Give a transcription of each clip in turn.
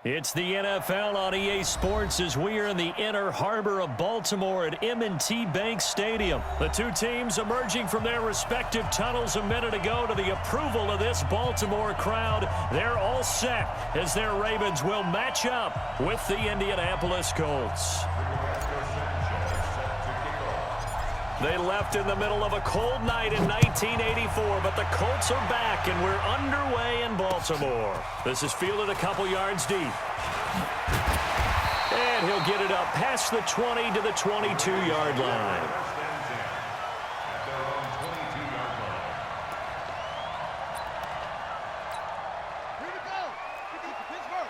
It's the NFL on EA Sports as we are in the inner harbor of Baltimore at M&T Bank Stadium. The two teams emerging from their respective tunnels a minute ago to the approval of this Baltimore crowd. They're all set as their Ravens will match up with the Indianapolis Colts. They left in the middle of a cold night in 1984, but the Colts are back, and we're underway in Baltimore. This is fielded a couple yards deep. And he'll get it up past the 20 to the 22-yard line. Here we go. Pittsburgh.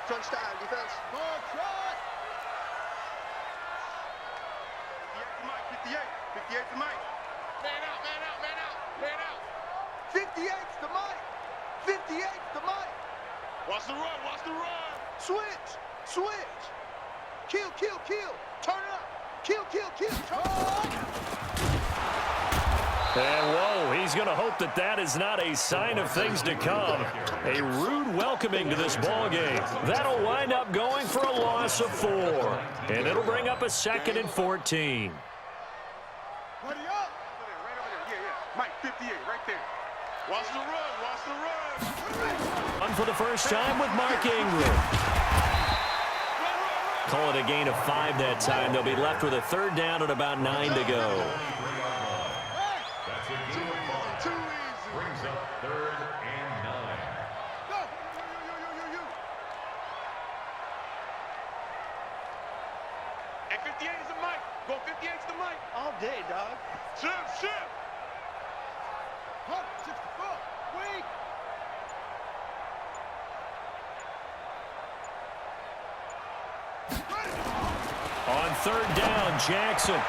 Crunch time, defense. Ball shot. 58 to Mike. Man out, man out, man out, man out. 58's to Mike. 58's to Mike. Watch the run, watch the run. Switch, switch. Kill, kill, kill. Turn it up. Kill, kill, kill. Turn it up. And whoa, he's going to hope that that is not a sign of things to come. A rude welcoming to this ball game. That'll wind up going for a loss of 4. And it'll bring up a 2nd and 14. Buddy up. Right over there. Yeah. Mike, 58, right there. Watch the run, watch the run. On for the first time with Mark Ingram. Call it a gain of 5 that time. They'll be left with a 3rd down and about 9 to go. Brings up 3rd and 9. Go. And 58 is the Mike. Go 58 is the Mike. All day, dog. Shift. Huh, 64. Wait. On 3rd down, Jackson.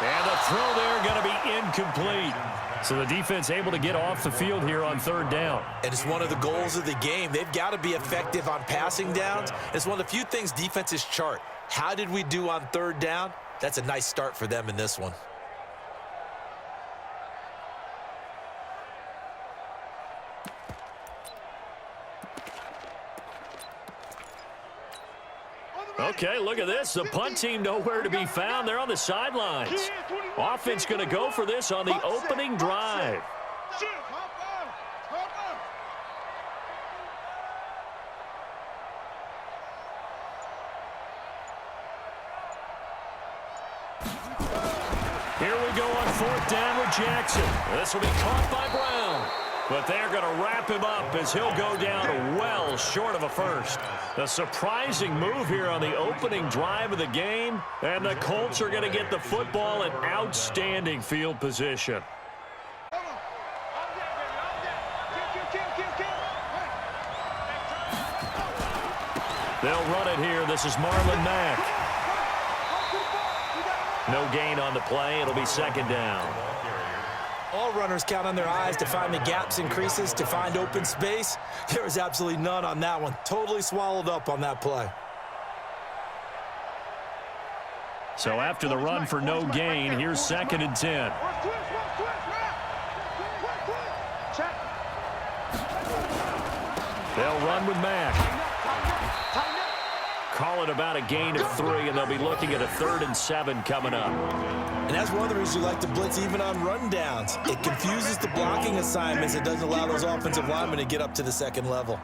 And the throw there going to be incomplete. So the defense able to get off the field here on 3rd down. And it's one of the goals of the game. They've got to be effective on passing downs. It's one of the few things defenses chart. How did we do on 3rd down? That's a nice start for them in this one. Okay, look at this. The punt team nowhere to be found. They're on the sidelines. Offense going to go for this on the opening drive. Here we go on 4th down with Jackson. This will be caught by Brown. But they're going to wrap him up as he'll go down well short of a 1st. A surprising move here on the opening drive of the game. And the Colts are going to get the football in outstanding field position. They'll run it here. This is Marlon Mack. No gain on the play. It'll be 2nd down. All runners count on their eyes to find the gaps and creases, to find open space. There was absolutely none on that one. Totally swallowed up on that play. So after the run for no gain, here's 2nd and 10. They'll run with Mack. Call it about a gain of 3, and they'll be looking at a 3rd and 7 coming up. And that's one of the reasons you like to blitz even on rundowns. It confuses the blocking assignments. It doesn't allow those offensive linemen to get up to the 2nd level.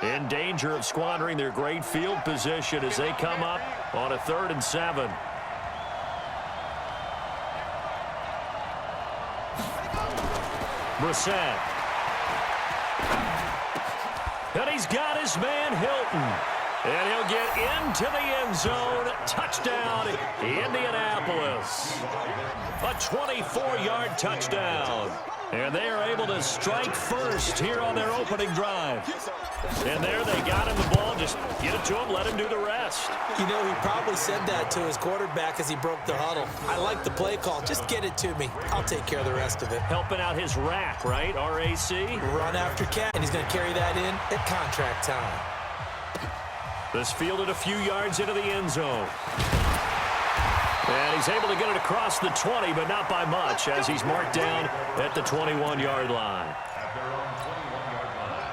In danger of squandering their great field position as they come up on a 3rd and 7. Brissett. And he's got his man Hilton. And he'll get into the end zone. Touchdown, Indianapolis. A 24-yard touchdown. And they are able to strike first here on their opening drive. And there they got him the ball. Just get it to him, let him do the rest. You know, he probably said that to his quarterback as he broke the huddle. I like the play call. Just get it to me. I'll take care of the rest of it. Helping out his rack, right? R-A-C? Run after cat, and he's going to carry that in at contract time. This fielded a few yards into the end zone. And he's able to get it across the 20, but not by much, as he's marked down at the 21-yard line.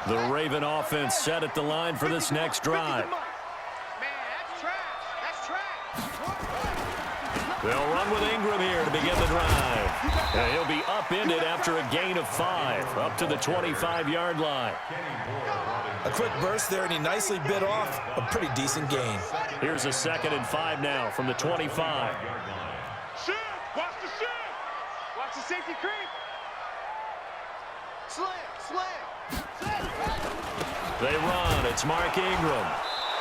The Raven offense set at the line for this next drive. They'll run with Ingram here to begin the drive. And he'll be upended after a gain of 5, up to the 25-yard line. A quick burst there, and he nicely bit off a pretty decent gain. Here's a 2nd and 5 now from the 25. Shift! Watch the shift! Watch the safety creep! Slam! They run. It's Mark Ingram.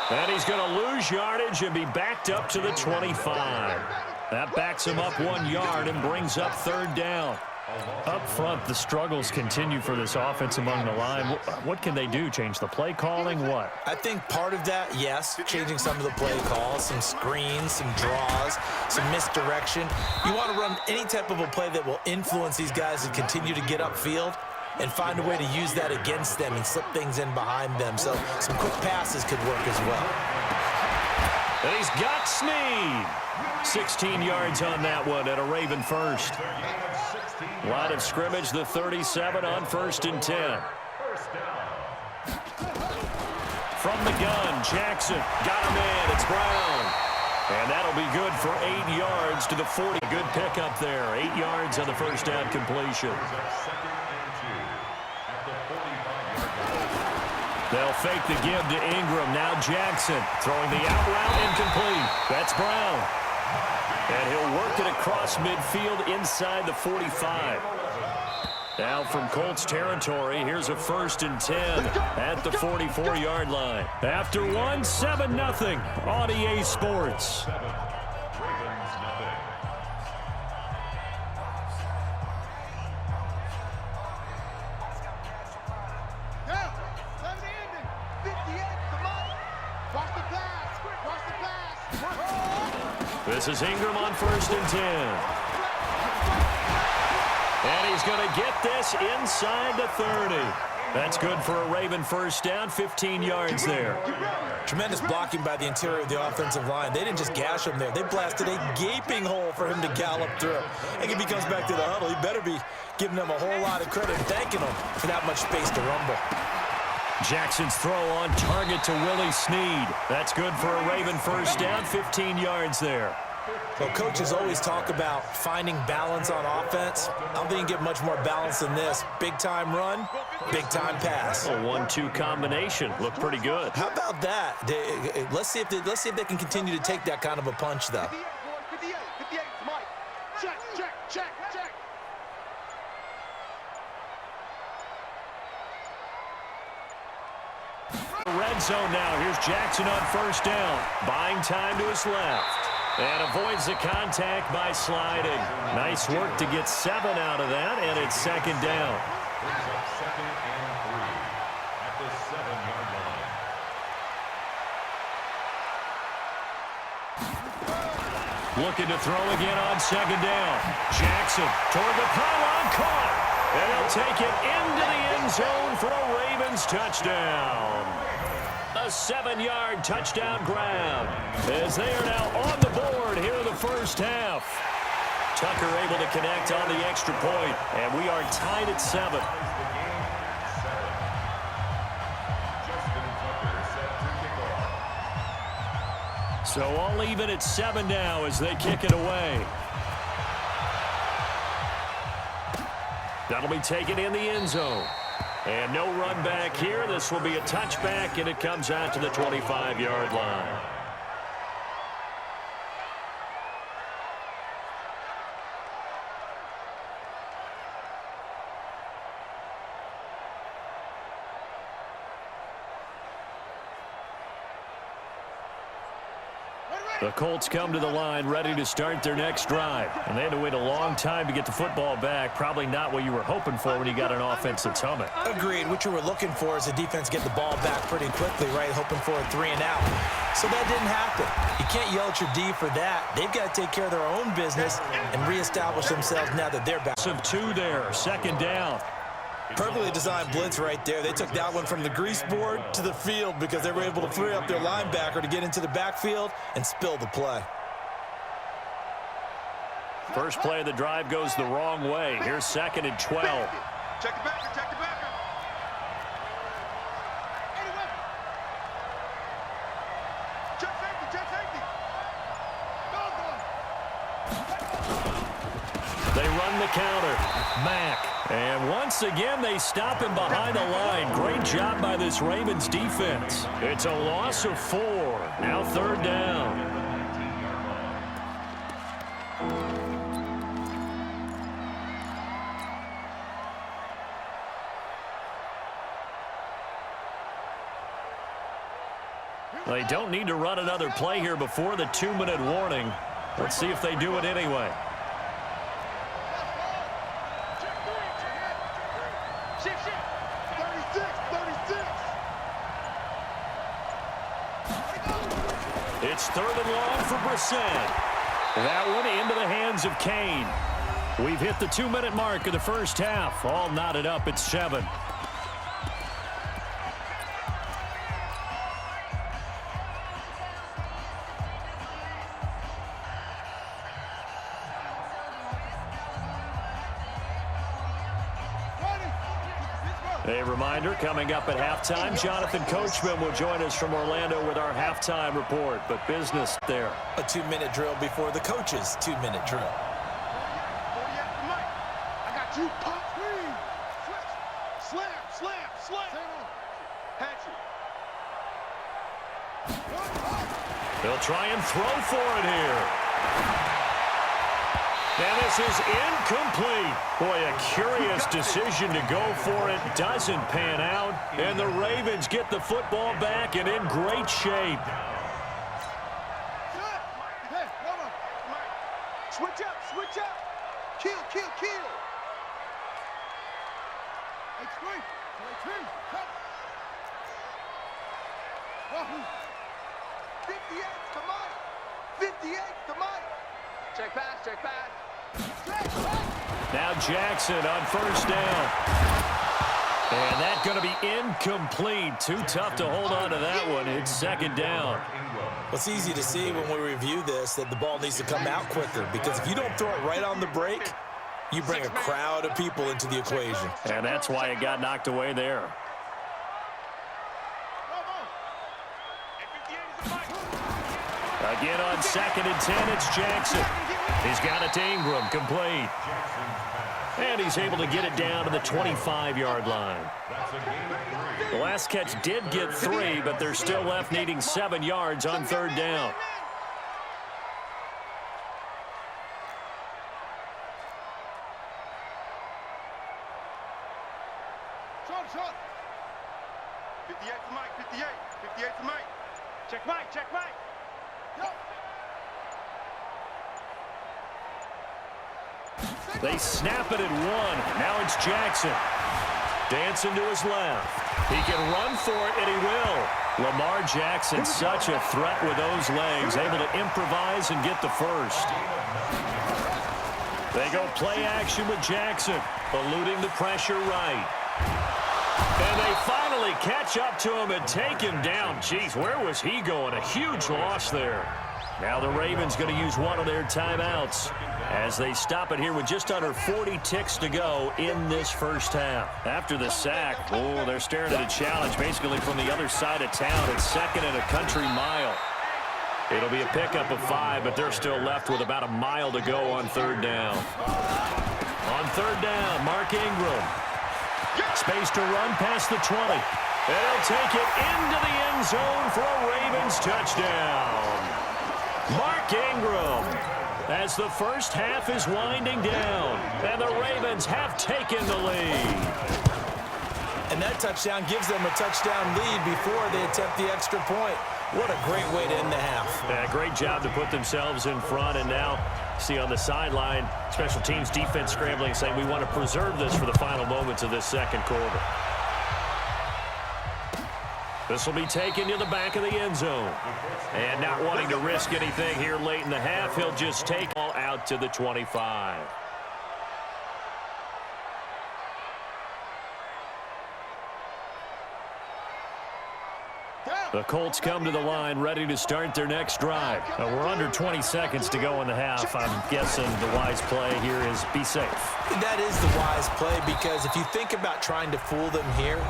And he's going to lose yardage and be backed up to the 25. That backs him up 1 yard and brings up 3rd down. Up front, the struggles continue for this offense among the line. What can they do? Change the play calling? What? I think part of that, yes, changing some of the play calls, some screens, some draws, some misdirection. You want to run any type of a play that will influence these guys and continue to get upfield and find a way to use that against them and slip things in behind them. So some quick passes could work as well. And he's got Snead. 16 yards on that one at a Raven first. Line of scrimmage, the 37 on 1st and 10. From the gun, Jackson got him in. It's Brown. And that'll be good for 8 yards to the 40. Good pickup there. 8 yards on the first down completion. They'll fake the give to Ingram. Now Jackson throwing the out route incomplete. That's Brown. And he'll work it across midfield inside the 45. Now from Colts territory, here's a 1st and 10 at the 44-yard line. After one, 7-0 on EA Sports. This is Ingram on 1st and 10. And he's going to get this inside the 30. That's good for a Raven first down, 15 yards there. Tremendous blocking by the interior of the offensive line. They didn't just gash him there. They blasted a gaping hole for him to gallop through. And if he comes back to the huddle, he better be giving them a whole lot of credit and thanking them for that much space to rumble. Jackson's throw on target to Willie Snead. That's good for a Raven first down, 15 yards there. Well, coaches always talk about finding balance on offense. I don't think you get much more balance than this. Big-time run, big-time pass. A 1-2 combination. Looked pretty good. How about that? Let's see if they can continue to take that kind of a punch, though. 58, Mike. Check. Red zone now. Here's Jackson on 1st down. Buying time to his left. And avoids the contact by sliding. Nice work to get 7 out of that, and it's 2nd down. Brings up 2nd and 3 at the 7-yard line. Looking to throw again on 2nd down. Jackson toward the pylon, caught. And he'll take it into the end zone for a Ravens touchdown. A 7-yard touchdown grab as they are now on the board here in the first half. Tucker able to connect on the extra point, and we are tied at 7. So all even at 7 now as they kick it away. That'll be taken in the end zone. And no run back here. This will be a touchback, and it comes out to the 25-yard line. The Colts come to the line ready to start their next drive. And they had to wait a long time to get the football back. Probably not what you were hoping for when you got an offense that's humming. Agreed. What you were looking for is the defense get the ball back pretty quickly, right? Hoping for a 3 and out. So that didn't happen. You can't yell at your D for that. They've got to take care of their own business and reestablish themselves now that they're back. Of 2 there, 2nd down. Perfectly designed blitz right there. They took that one from the grease board to the field because they were able to free up their linebacker to get into the backfield and spill the play. First play of the drive goes the wrong way. Here's 2nd and 12. Check the backer, check the backer. Check safety, check safety. They run the counter. Mack. And once again, they stop him behind the line. Great job by this Ravens defense. It's a loss of 4. Now 3rd down. They don't need to run another play here before the 2-minute warning. Let's see if they do it anyway. It's 3rd and long for Brissett. That one into the hands of Kane. We've hit the 2-minute mark of the first half. All knotted up at 7. A reminder, coming up at halftime, Jonathan Coachman will join us from Orlando with our halftime report. But business there. A 2-minute drill before the coach's 2-minute drill. I got you. Pop, screen. Slam, slam, slam. Hatchet. They'll try and throw for it here. And this is incomplete. Boy, a curious decision to go for it. Doesn't pan out. And the Ravens get the football back and in great shape. Switch up, switch up. Kill, kill, kill. It's great. Come. 58's to Mike. 58's to Mike. Check pass, check pass. Now Jackson on 1st down. And that's going to be incomplete. Too tough to hold on to that one. It's 2nd down. Well, it's easy to see when we review this that the ball needs to come out quicker, because if you don't throw it right on the break, you bring a crowd of people into the equation. And that's why it got knocked away there. Again on 2nd and 10, it's Jackson. He's got it to Ingram, complete. And he's able to get it down to the 25-yard line. The last catch did get 3, but they're still left needing 7 yards on 3rd down. Shot. 58 to Mike, 58. 58 to Mike. Check Mike, check Mike. Go. They snap it at 1. Now it's Jackson. Dancing to his left. He can run for it, and he will. Lamar Jackson, such a threat with those legs, able to improvise and get the first. They go play action with Jackson, eluding the pressure right. And they finally catch up to him and take him down. Jeez, where was he going? A huge loss there. Now the Ravens going to use one of their timeouts as they stop it here with just under 40 ticks to go in this first half. After the sack, oh, they're staring at a challenge basically from the other side of town. It's 2nd and a country mile. It'll be a pickup of 5, but they're still left with about a mile to go on 3rd down. On 3rd down, Mark Ingram. Space to run past the 20. And he'll take it into the end zone for a Ravens touchdown. Mark Ingram, as the first half is winding down, and the Ravens have taken the lead. And that touchdown gives them a touchdown lead before they attempt the extra point. What a great way to end the half. Yeah, great job to put themselves in front, and now see on the sideline, special teams defense scrambling, saying we want to preserve this for the final moments of this second quarter. This will be taken to the back of the end zone. And not wanting to risk anything here late in the half, he'll just take all out to the 25. The Colts come to the line ready to start their next drive. We're under 20 seconds to go in the half. I'm guessing the wise play here is be safe. That is the wise play, because if you think about trying to fool them here,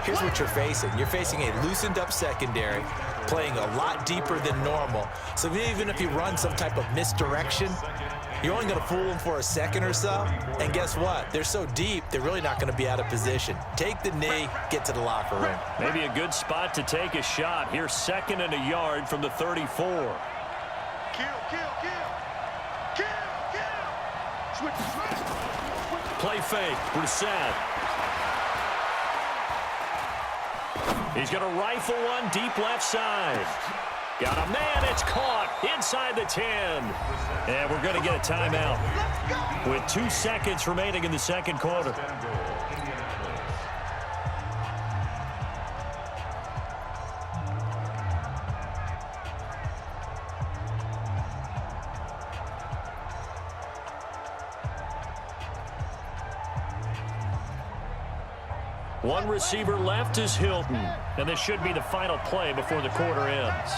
here's what you're facing. You're facing a loosened up secondary, playing a lot deeper than normal. So even if you run some type of misdirection, you're only going to fool them for a second or so. And guess what? They're so deep, they're really not going to be out of position. Take the knee, get to the locker room. Maybe a good spot to take a shot. Here's 2nd and a yard from the 34. Kill. Switch. Play fake. Brissett. He's going to rifle one deep left side. Got a man. It's caught inside the 10. And we're going to get a timeout with 2 seconds remaining in the second quarter. One receiver left is Hilton, and this should be the final play before the quarter ends.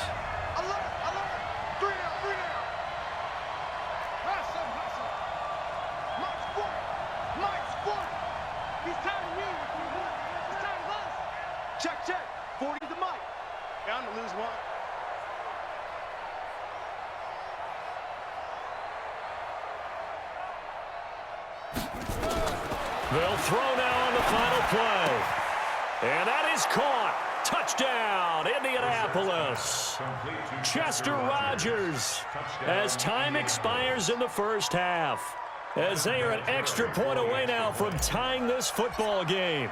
Check. 40 to Mike. Down to lose one. They'll throw now on the final play. And that is caught. Touchdown, Indianapolis. Chester Rogers, as time expires in the first half, as they are an extra point away now from tying this football game.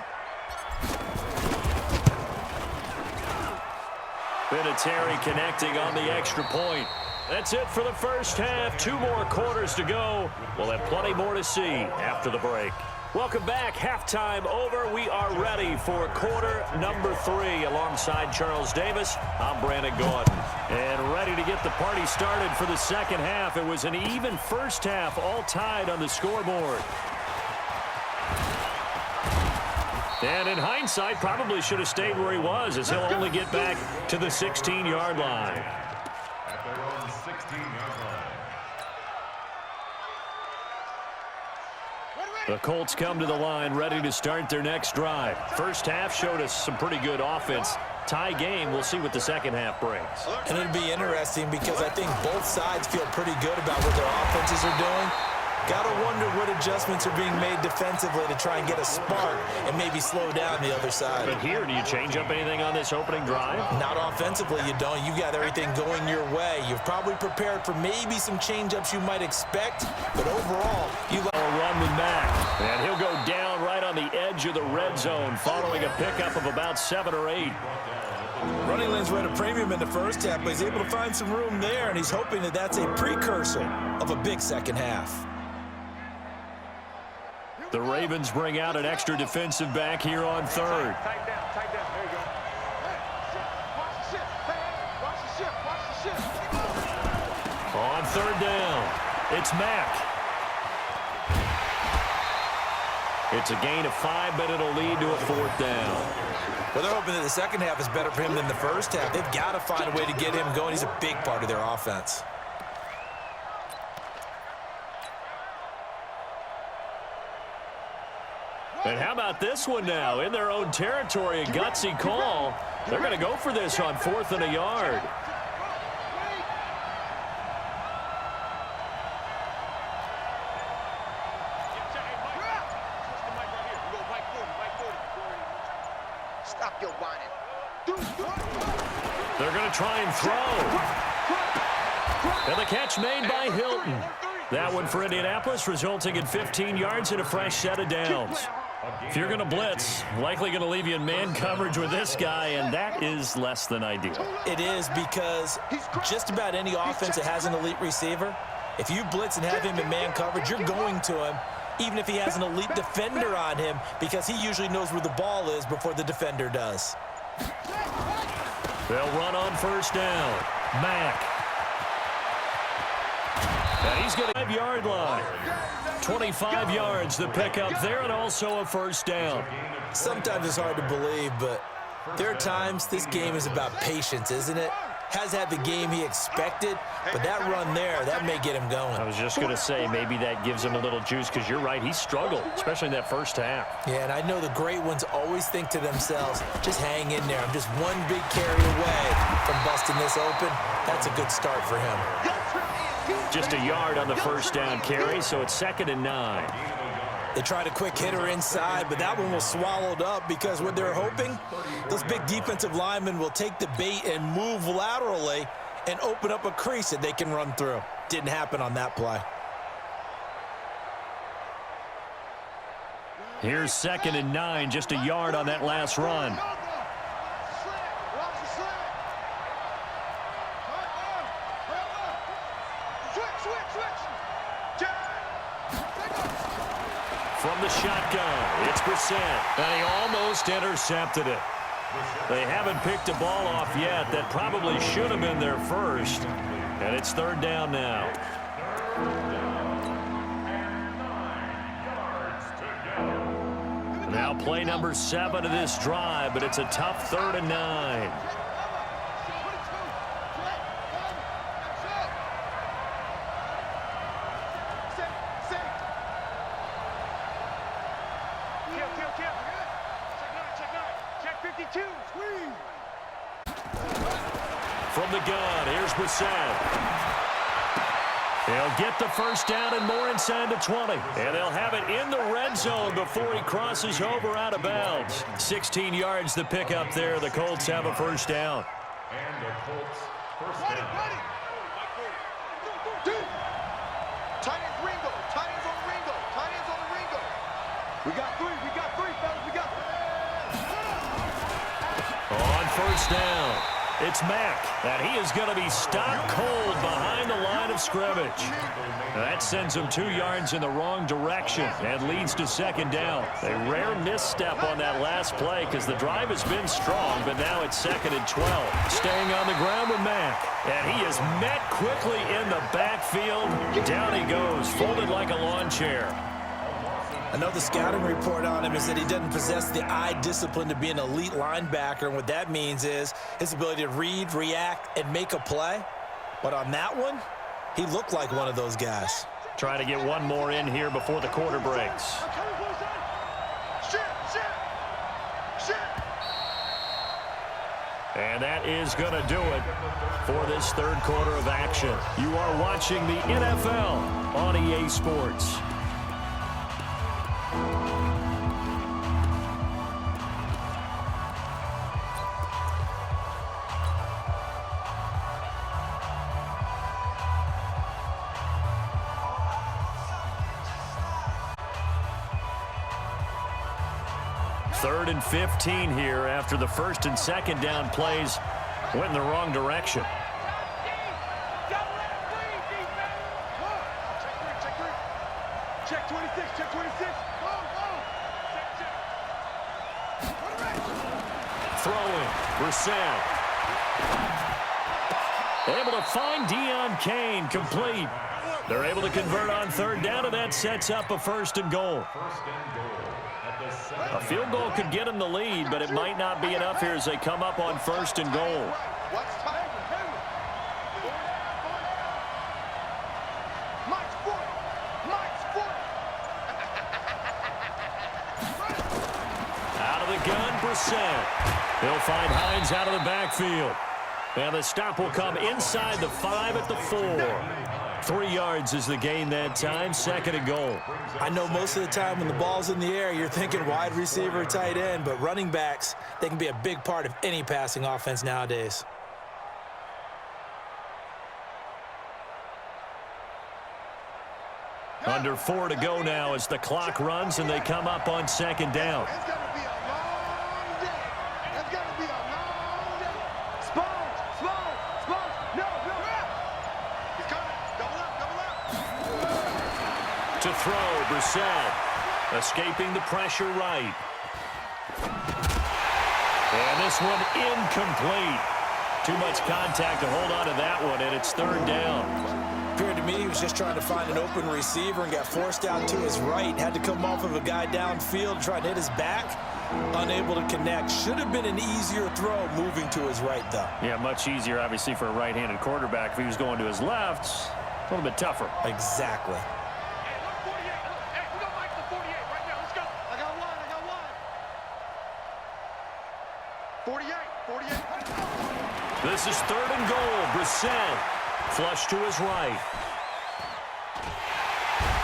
Vinatieri connecting on the extra point. That's it for the first half. 2 more quarters to go. We'll have plenty more to see after the break. Welcome back. Halftime over. We are ready for quarter number 3. Alongside Charles Davis, I'm Brandon Gordon. And ready to get the party started for the second half. It was an even first half, all tied on the scoreboard. And in hindsight, probably should have stayed where he was, as he'll only get back to the 16-yard line. At their own 16-yard line. The Colts come to the line ready to start their next drive. First half showed us some pretty good offense. Tie game, we'll see what the second half brings. And it'll be interesting because I think both sides feel pretty good about what their offenses are doing. Gotta wonder what adjustments are being made defensively to try and get a spark and maybe slow down the other side. But here, do you change up anything on this opening drive? Not offensively, you don't. You got everything going your way. You've probably prepared for maybe some change-ups you might expect, but overall, you A run with Mack, and he'll go down right on the edge of the red zone following a pickup of about 7 or 8. Running lanes were at a premium in the first half, but he's able to find some room there, and he's hoping that that's a precursor of a big second half. The Ravens bring out an extra defensive back here on third. Tight down. There you go. Watch the ship. On third down, it's Mack. It's a gain of 5, but it'll lead to a 4th down. Well, they're hoping that the second half is better for him than the first half. They've got to find a way to get him going. He's a big part of their offense. And how about this one now? In their own territory, a gutsy call. They're going to go for this on 4th and a yard. Stop your whining. They're going to try and throw. And the catch made by Hilton. That one for Indianapolis, resulting in 15 yards and a fresh set of downs. If you're going to blitz, likely going to leave you in man coverage with this guy, and that is less than ideal. It is, because just about any offense that has an elite receiver, if you blitz and have him in man coverage, you're going to him, even if he has an elite defender on him, because he usually knows where the ball is before the defender does. They'll run on first down. Mack. And he's got a 5-yard line. 25 yards the pickup there, and also a first down. Sometimes it's hard to believe, but There are times this game is about patience, isn't it? Has had the game he expected, but that run there, that may get him going. I was just going to say maybe that gives him a little juice because you're right, he struggled, especially in that first half. Yeah, and I know the great ones always think to themselves, just hang in there. I'm just one big carry away from busting this open. That's a good start for him. Just a yard on the first down carry, so it's 2nd and 9. They tried a quick hitter inside, but that one was swallowed up because what they're hoping, those big defensive linemen will take the bait and move laterally and open up a crease that they can run through. Didn't happen on that play. Here's 2nd and 9, just a yard on that last run. From the shotgun, it's Brissett, and he almost intercepted it. They haven't picked a ball off yet. That probably should have been their first, and it's 3rd down now. Now play number 7 of this drive, but it's a tough 3rd and 9. From the gun, here's Brissett. They'll get the first down and more inside the 20. And they'll have it in the red zone before he crosses over out of bounds. 16 yards to pick up there. The Colts have a first down. And the Colts first down. Tight ends Ringo. Tight ends on Ringo. Tight ends on the Ringo. We got three, fellas. We got three. On first down, it's Mack, and he is going to be stopped cold behind the line of scrimmage. That sends him 2 yards in the wrong direction and leads to 2nd down. A rare misstep on that last play because the drive has been strong, but now it's 2nd and 12. Staying on the ground with Mack, and he is met quickly in the backfield. Down he goes, folded like a lawn chair. I know the scouting report on him is that he doesn't possess the eye discipline to be an elite linebacker, and what that means is his ability to read, react, and make a play. But on that one, he looked like one of those guys. Trying to get one more in here before the quarter breaks. And that is going to do it for this 3rd quarter of action. You are watching the NFL on EA Sports. Third and 15 here after the 1st and 2nd down plays went in the wrong direction. Check 26, check 26. Throwing, Brissett. Able to find Deion Kane, complete. They're able to convert on 3rd down, and that sets up a 1st and goal. A field goal could get them the lead, but it might not be enough here as they come up on 1st and goal. Out of the gun, Brissett. He'll find Hines out of the backfield. And the stop will come inside the 5 at the 4. 3 yards is the gain that time, 2nd and goal. I know most of the time when the ball's in the air, you're thinking wide receiver, tight end, but running backs, they can be a big part of any passing offense nowadays. Under 4 to go now as the clock runs and they come up on 2nd down. It's going to be a long day. It's going to be a long day. Sponge. No. He's coming. Double up. To throw, Brissett. Escaping the pressure right. And this one incomplete. Too much contact to hold on to that one, and it's 3rd down. Appeared to me, he was just trying to find an open receiver and got forced out to his right. Had to come off of a guy downfield, trying to hit his back. Unable to connect. Should have been an easier throw moving to his right, though. Yeah, much easier, obviously, for a right-handed quarterback. If he was going to his left, a little bit tougher. Exactly. Hey, look, 48. Look, hey, we don't like the 48 right now. Let's go. I got one. 48. This is 3rd and goal. Brissett flush to his right.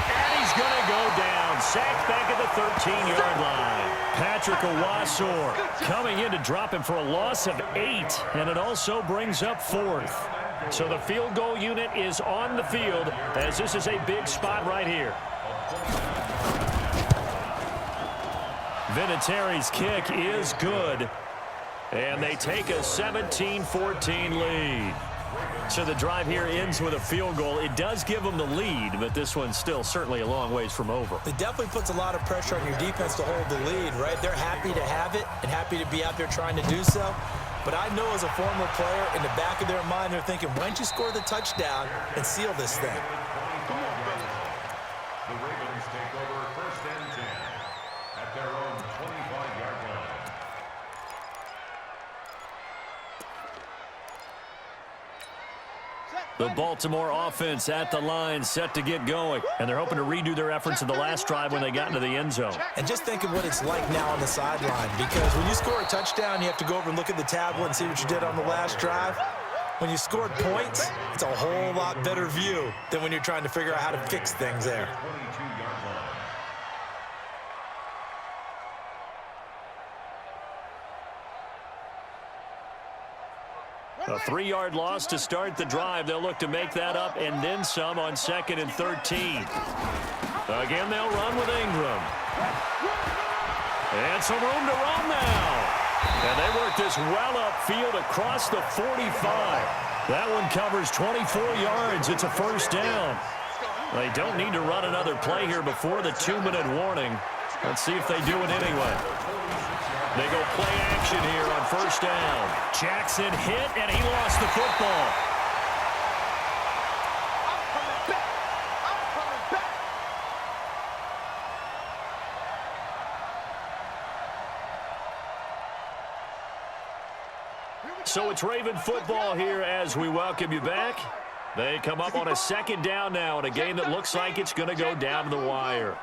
And he's going to go down. Sacked back at the 13-yard line. Patrick Owasor coming in to drop him for a loss of 8. And it also brings up 4th. So the field goal unit is on the field as this is a big spot right here. Vinatieri's kick is good. And they take a 17-14 lead. So the drive here ends with a field goal. It does give them the lead, but this one's still certainly a long ways from over. It definitely puts a lot of pressure on your defense to hold the lead, right? They're happy to have it and happy to be out there trying to do so. But I know as a former player, in the back of their mind, they're thinking, why don't you score the touchdown and seal this thing? The Ravens take over 1st and 10 at their own 25-yard line. The Baltimore offense at the line, set to get going. And they're hoping to redo their efforts in the last drive when they got into the end zone. And just think of what it's like now on the sideline, because when you score a touchdown, you have to go over and look at the tablet and see what you did on the last drive. When you scored points, it's a whole lot better view than when you're trying to figure out how to fix things there. 22-yard line. A 3-yard loss to start the drive. They'll look to make that up and then some on 2nd and 13. Again, they'll run with Ingram. And some room to run now. And they work this well upfield across the 45. That one covers 24 yards. It's a 1st down. They don't need to run another play here before the 2-minute warning. Let's see if they do it anyway. They go play action here on 1st down. Jackson hit, and he lost the football. I'm coming back. So it's Raven football here as we welcome you back. They come up on a 2nd down now in a game that looks like it's going to go down to the wire.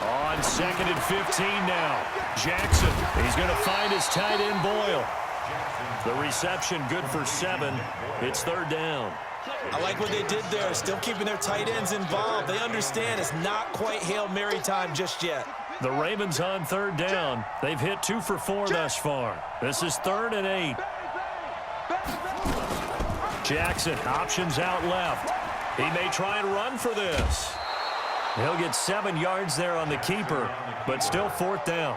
On 2nd and 15 now. Jackson, he's going to find his tight end Boyle. The reception good for 7. It's 3rd down. I like what they did there, still keeping their tight ends involved. They understand it's not quite Hail Mary time just yet. The Ravens on 3rd down. They've hit 2 for 4 thus far. This is 3rd and 8. Jackson options out left. He may try and run for this. He'll get 7 yards there on the keeper, but still 4th down.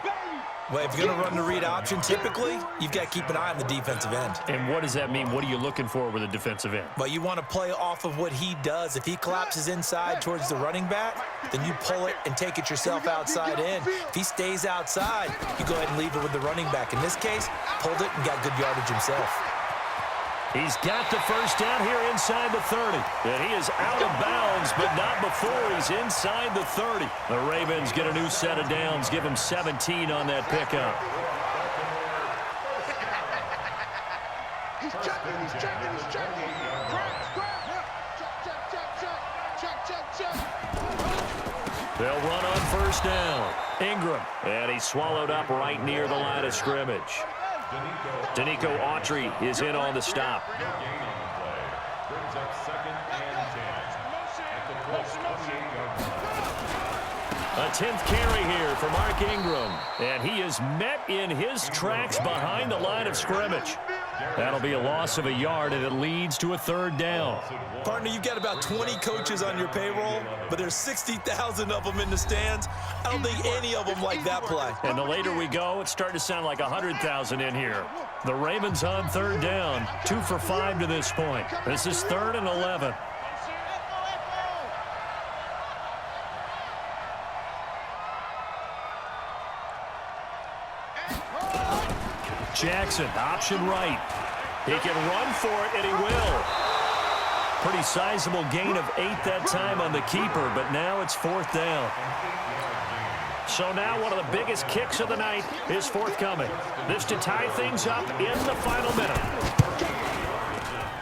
Well, if you're going to run the read option, typically, you've got to keep an eye on the defensive end. And what does that mean? What are you looking for with a defensive end? Well, you want to play off of what he does. If he collapses inside towards the running back, then you pull it and take it yourself outside in. If he stays outside, you go ahead and leave it with the running back. In this case, pulled it and got good yardage himself. He's got the 1st down here inside the 30. And he is out of bounds, but not before he's inside the 30. The Ravens get a new set of downs, give him 17 on that pickup. He's checking. Check. They'll run on 1st down. Ingram, and he's swallowed up right near the line of scrimmage. Danico Autry is in on the stop. Gain on the play. Brings up 2nd and 10 at the close 28-yard line. A 10th carry here for Mark Ingram. And he is met in his tracks behind the line of scrimmage. That'll be a loss of a yard, and it leads to a 3rd down. Partner, you've got about 20 coaches on your payroll, but there's 60,000 of them in the stands. I don't think any of them like that play. And the later we go, it's starting to sound like 100,000 in here. The Ravens on 3rd down, 2 for 5 to this point. This is 3rd and 11. Jackson, option right. He can run for it, and he will. Pretty sizable gain of 8 that time on the keeper, but now it's 4th down. So now one of the biggest kicks of the night is forthcoming. This to tie things up in the final minute.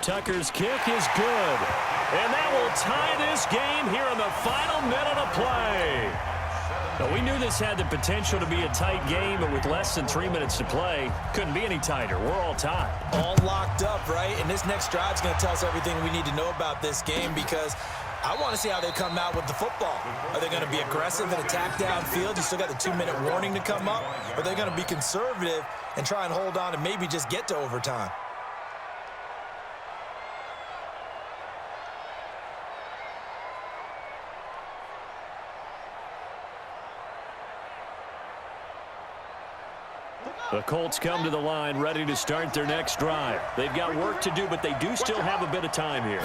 Tucker's kick is good. And that will tie this game here in the final minute of play. Now, we knew this had the potential to be a tight game, but with less than 3 minutes to play, couldn't be any tighter. We're all tied. All locked up, right? And this next drive is going to tell us everything we need to know about this game, because I want to see how they come out with the football. Are they going to be aggressive and attack downfield? You still got the 2-minute warning to come up? Or are they going to be conservative and try and hold on and maybe just get to overtime? The Colts come to the line ready to start their next drive. They've got work to do, but they do still have a bit of time here.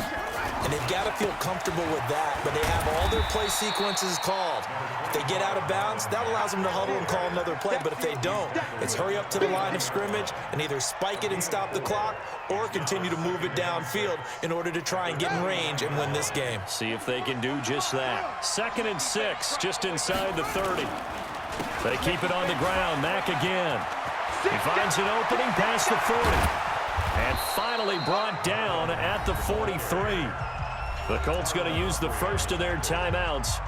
And they've got to feel comfortable with that, but they have all their play sequences called. If they get out of bounds, that allows them to huddle and call another play, but if they don't, it's hurry up to the line of scrimmage and either spike it and stop the clock or continue to move it downfield in order to try and get in range and win this game. See if they can do just that. 2nd and 6, just inside the 30. They keep it on the ground. Mack again. He finds an opening past the 40. And finally brought down at the 43. The Colts going to use the first of their timeouts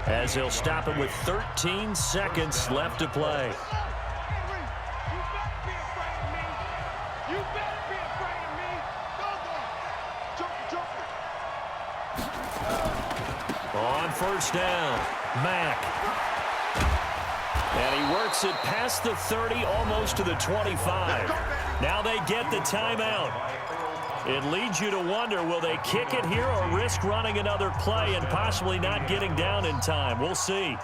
as he'll stop it with 13 seconds left to play. On 1st down, Mack. And he works it past the 30, almost to the 25. Now they get the timeout. It leads you to wonder, will they kick it here or risk running another play and possibly not getting down in time? We'll see.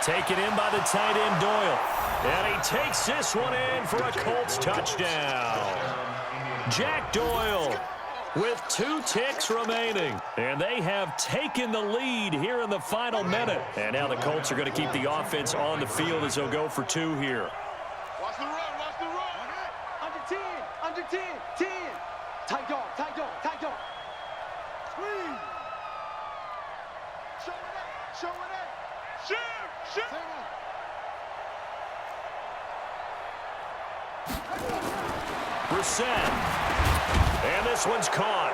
Taken in by the tight end, Doyle. And he takes this one in for a Colts touchdown. Jack Doyle with 2 ticks remaining. And they have taken the lead here in the final minute. And now the Colts are going to keep the offense on the field as they'll go for 2 here. Watch the run, watch the run. Under 10, 10. Tight dog, tight dog, tight dog. Squeeze. Show it up, show it up. Shoot, shoot. Brissett. And this one's caught.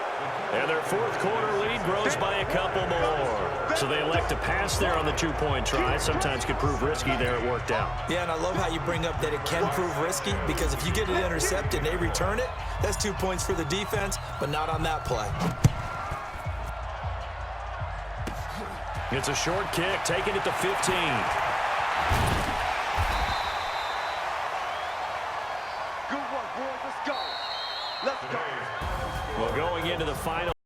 And their 4th quarter lead grows by a couple more. So they elect to pass there on the 2-point try. Sometimes could prove risky there. It worked out. Yeah, and I love how you bring up that it can prove risky, because if you get it intercepted and they return it, that's 2 points for the defense, but not on that play. It's a short kick, taken at the 15. Good work, boys. Let's go. Let's go. Well, going into the final.